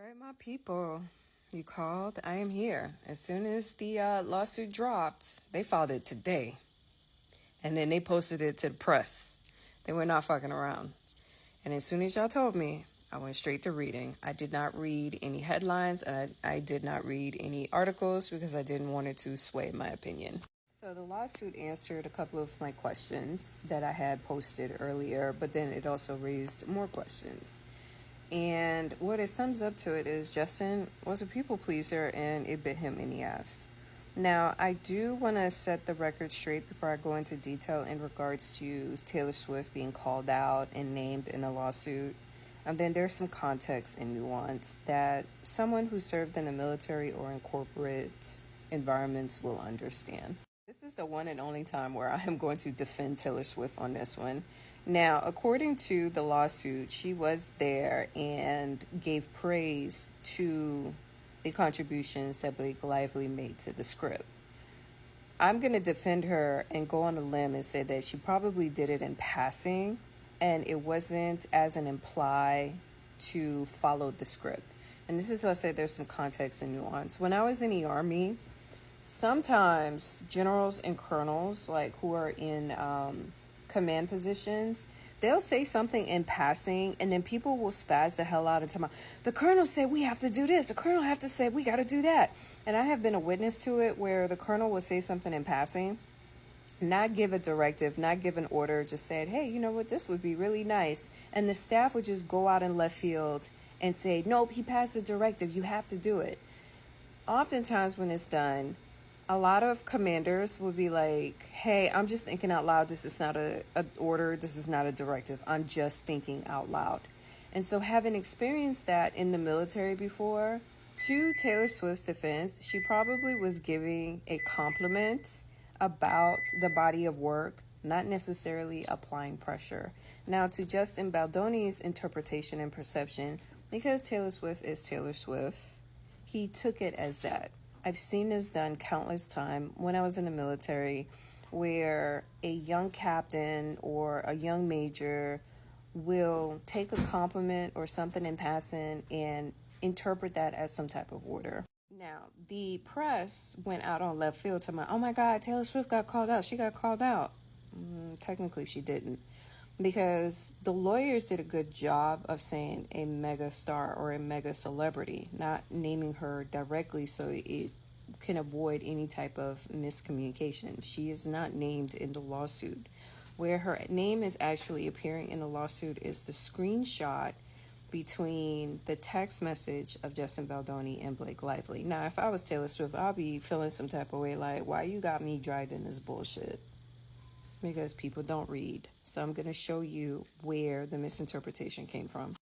right, my people. You called. I am here. As soon as the lawsuit dropped, they filed it today. And then they posted it to the press. They were not fucking around. And as soon as y'all told me, I went straight to reading. I did not read any headlines, and I did not read any articles because I didn't want it to sway my opinion. So the lawsuit answered a couple of my questions that I had posted earlier, but then it also raised more questions. And what it sums up to it is Justin was a people pleaser and it bit him in the ass. Now, I do want to set the record straight before I go into detail in regards to Taylor Swift being called out and named in a lawsuit. And then there's some context and nuance that someone who served in the military or in corporate environments will understand. This is the one and only time where I am going to defend Taylor Swift on this one. Now, according to the lawsuit, she was there and gave praise to the contributions that Blake Lively made to the script. I'm going to defend her and go on a limb and say that she probably did it in passing and it wasn't as an imply to follow the script. And this is why I say there's some context and nuance. When I was in the Army, sometimes generals and colonels, like who are in command positions, they'll say something in passing and then people will spaz the hell out and tell me, the colonel said we have to do this, the colonel have to say we got to do that. And I have been a witness to it where the colonel will say something in passing, not give a directive, not give an order, just said, hey, you know what, this would be really nice. And the staff would just go out in left field and say, nope, he passed a directive, you have to do it. Oftentimes when it's done, a lot of commanders will be like, hey, I'm just thinking out loud. This is not a order. This is not a directive. I'm just thinking out loud. And so having experienced that in the military before, to Taylor Swift's defense, she probably was giving a compliment about the body of work, not necessarily applying pressure. Now, to Justin Baldoni's interpretation and perception, because Taylor Swift is Taylor Swift, he took it as that. I've seen this done countless times when I was in the military, where a young captain or a young major will take a compliment or something in passing and interpret that as some type of order. Now, the press went out on left field talking about, oh my God, Taylor Swift got called out. She got called out. Technically, she didn't. Because the lawyers did a good job of saying a mega star or a mega celebrity, not naming her directly so it can avoid any type of miscommunication. She is not named in the lawsuit. Where her name is actually appearing in the lawsuit is the screenshot between the text message of Justin Baldoni and Blake Lively. Now, if I was Taylor Swift, I'll be feeling some type of way like, why you got me dragged in this bullshit? Because people don't read. So I'm going to show you where the misinterpretation came from.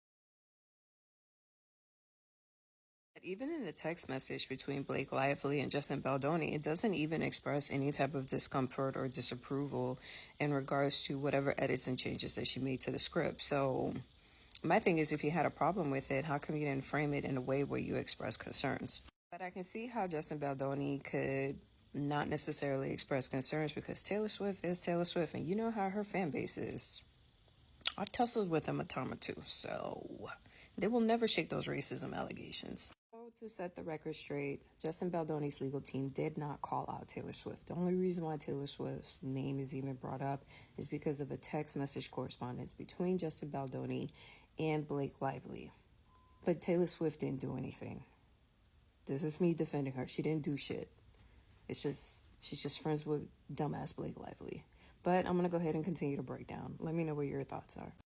Even in the text message between Blake Lively and Justin Baldoni, it doesn't even express any type of discomfort or disapproval in regards to whatever edits and changes that she made to the script. So my thing is, if you had a problem with it, how come you didn't frame it in a way where you express concerns? But I can see how Justin Baldoni could not necessarily express concerns because Taylor Swift is Taylor Swift, and you know how her fan base is. I've tussled with them a time or two, so they will never shake those racism allegations. So to set the record straight, Justin Baldoni's legal team did not call out Taylor Swift. The only reason why Taylor Swift's name is even brought up is because of a text message correspondence between Justin Baldoni and Blake Lively. But Taylor Swift didn't do anything. This is me defending her. She didn't do shit. It's just, she's just friends with dumbass Blake Lively. But I'm going to go ahead and continue to break down. Let me know what your thoughts are.